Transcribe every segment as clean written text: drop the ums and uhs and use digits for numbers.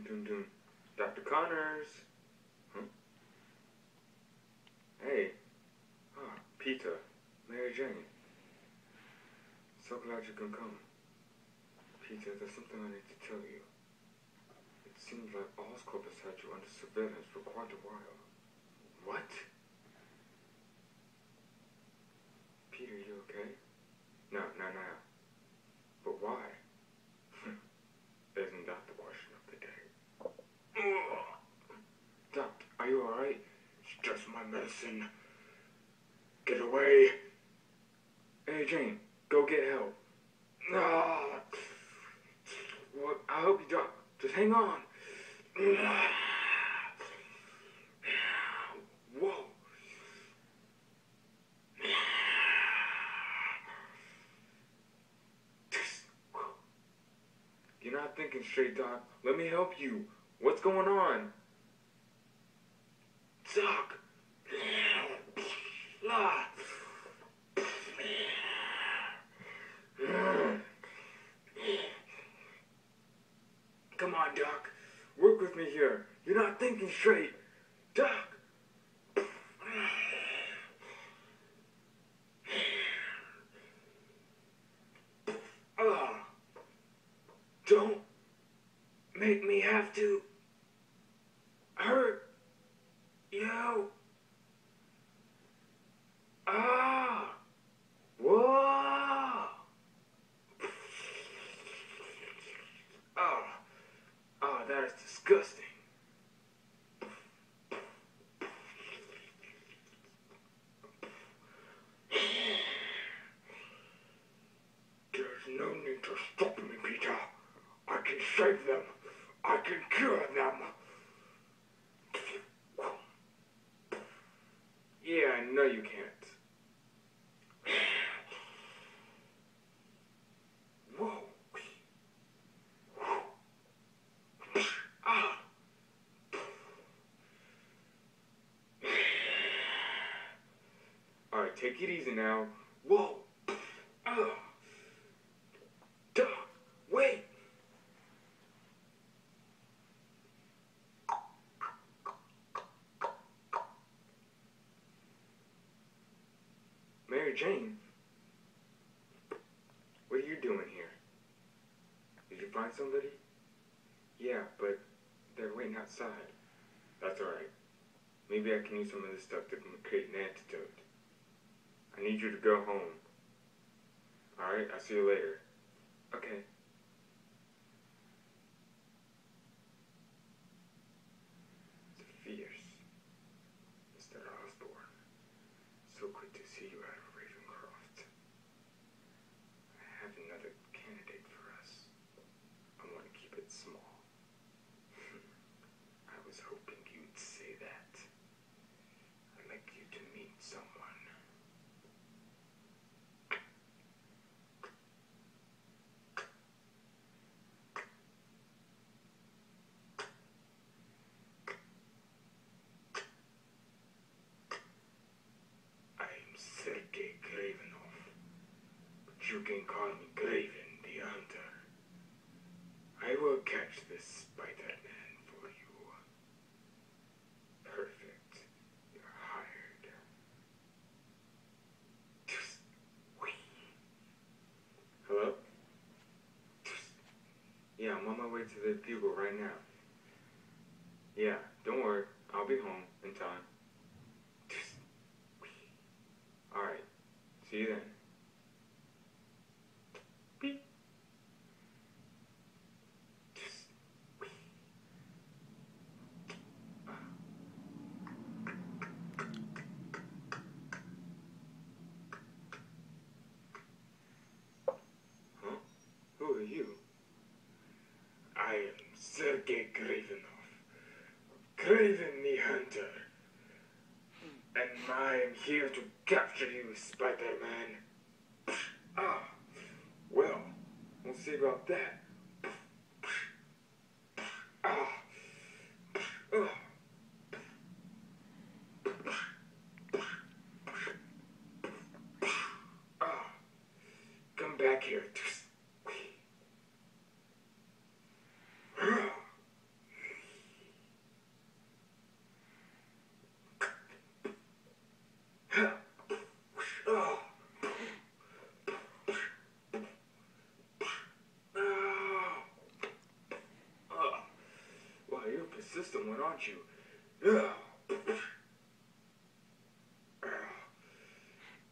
dun dun. Dr. Connors. Huh? Hey. Ah, Peter. Mary Jane. So glad you can come. Peter, there's something I need to tell you. It seems like Oscorp has had you under surveillance for quite a while. What? Peter, you okay? No. But why? Isn't that the question of the day? Doc, are you alright? It's just my medicine. Get away. Hey, Jane, go get help. Ah. Well, I hope you don't. Just hang on. Whoa. You're not thinking straight, Doc. Let me help you. What's going on? Doc. Come on, Doc. Work with me here. You're not thinking straight. Doc. Don't make me have to hurt you. Whoa. That is disgusting. There's no need to stop me, Peter. I can save them. I can cure them. Yeah, I know you can't. Whoa. Alright, take it easy now. Whoa. Duh. Wait. Mary Jane? What are you doing here? Did you find somebody? Yeah, but they're waiting outside. That's alright. Maybe I can use some of this stuff to create an antidote. I need you to go home. Alright, I'll see you later. Okay. Fierce. Mr. Osborn. So good to see you out of Ravencroft. I have another candidate for us. I want to keep it small. I was hoping you'd say that. I'd like you to meet someone. Sergei Gravenov, but you can call me Graven the Hunter. I will catch this Spider-Man for you. Perfect. You're hired. Hello? Yeah, I'm on my way to the Bugle right now. Yeah, don't worry. I'll be home in time. Alright, see you then. Beep. Huh? Who are you? I am Sergei Gravenov, Graven the Hunter. And I am here to capture you, Spider-Man. Well, we'll see about that. Come back here. someone, aren't you? Ugh.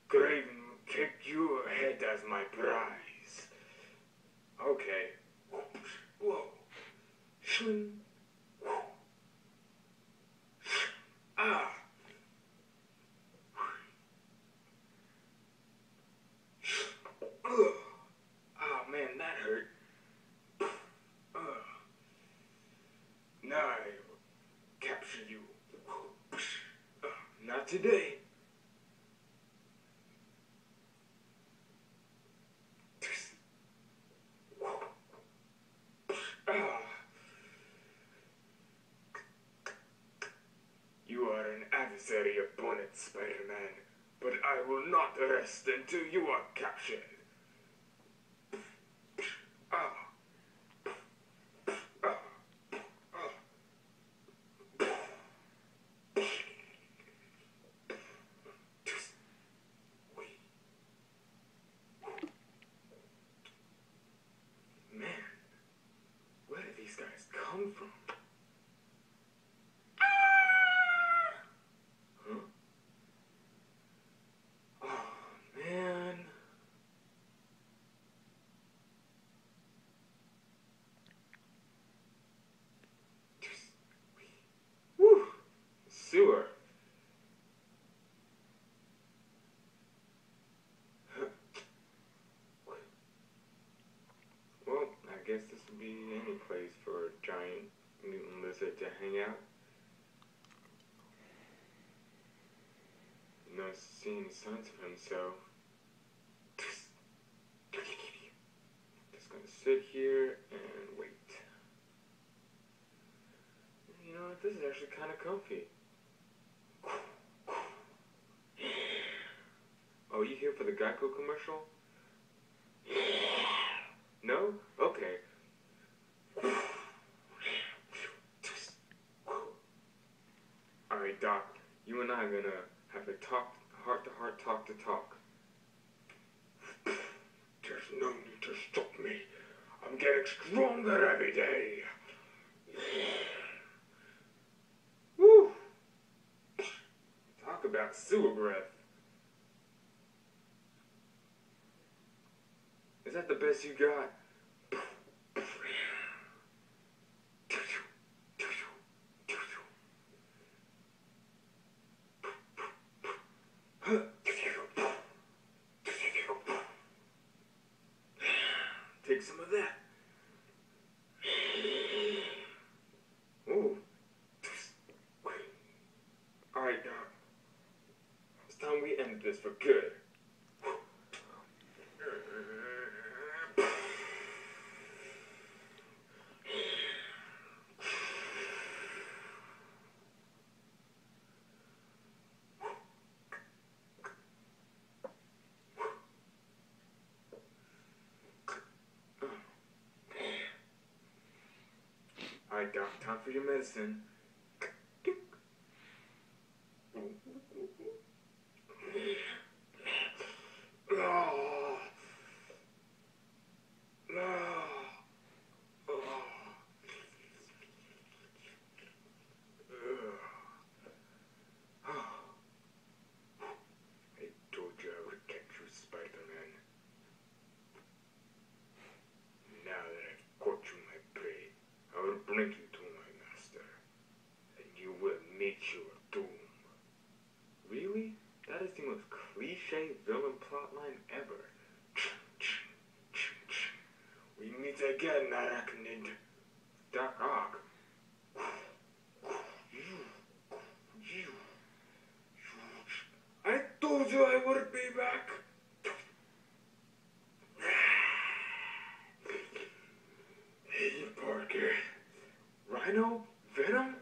Graven will take you ahead as my prize. Okay. Whoa. Shling. Ah. Ugh. Oh man, that hurt. Now I will capture you. Not today. You are an adversary opponent, Spider-Man, but I will not rest until you are captured. Man, where did these guys come from? Huh? Oh, man. Whew. Sewer. Well, I guess this would be any place for a giant mutant lizard to hang out. No seeing signs of him, so just gonna sit here and wait. You know what? This is actually kind of comfy. Oh, you here for the Geico commercial? No? Okay. Alright, Doc. You and I are gonna have a heart-to-heart, talk-to-talk. There's no need to stop me. I'm getting stronger every day. Woo! Talk about sewer breath. Is that the best you got? Take some of that. Ooh. Alright, Doc. It's time we end this for good. Alright, Doc, time for your medicine. I told you I would catch you, Spider-Man. Now that I've caught you, my prey, I will bring you to my master, and you will meet your doom. Really? That is the most cliche villain plotline ever. We meet again, Arachnid. Doc Ock. I told you I would be back. Hey, Parker. Rhino? Venom?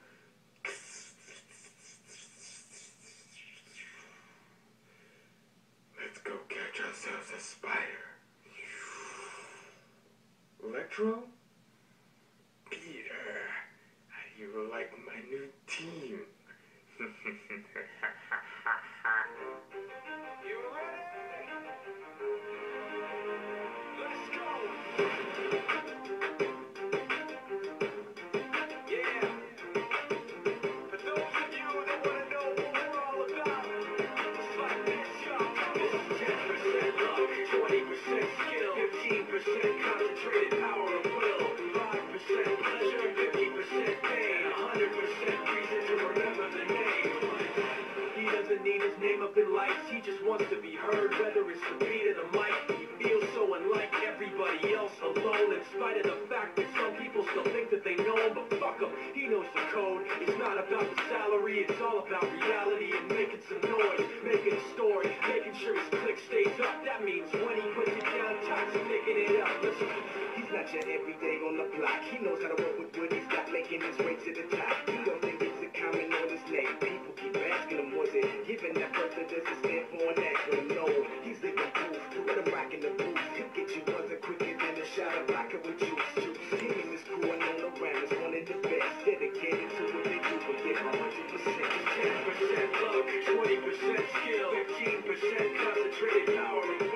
Let's go catch ourselves a spider. Electro? Peter, how do you like my new team? You ready? Let's go! Yeah! in spite of the fact that some people still think that they know him, but fuck him, he knows the code. It's not about the salary, it's all about reality and making some noise, making a story, making sure his click stays up. That means when he puts it down, toxic picking it up. Listen, he's not your everyday on the block. He knows how to work with what he's got, making his way to the top. He don't think it's a comment on his name. People keep asking him, was it given that birth that doesn't stand for an acronym? No, he's living proof. Let him rock in the booth. He'll get you buzzing quicker than a shot of vodka with juice. Him and his crew are known around as one of the best. Dedicated to what they do, but get 100%. 10% luck, 20% skill, 15% concentrated power.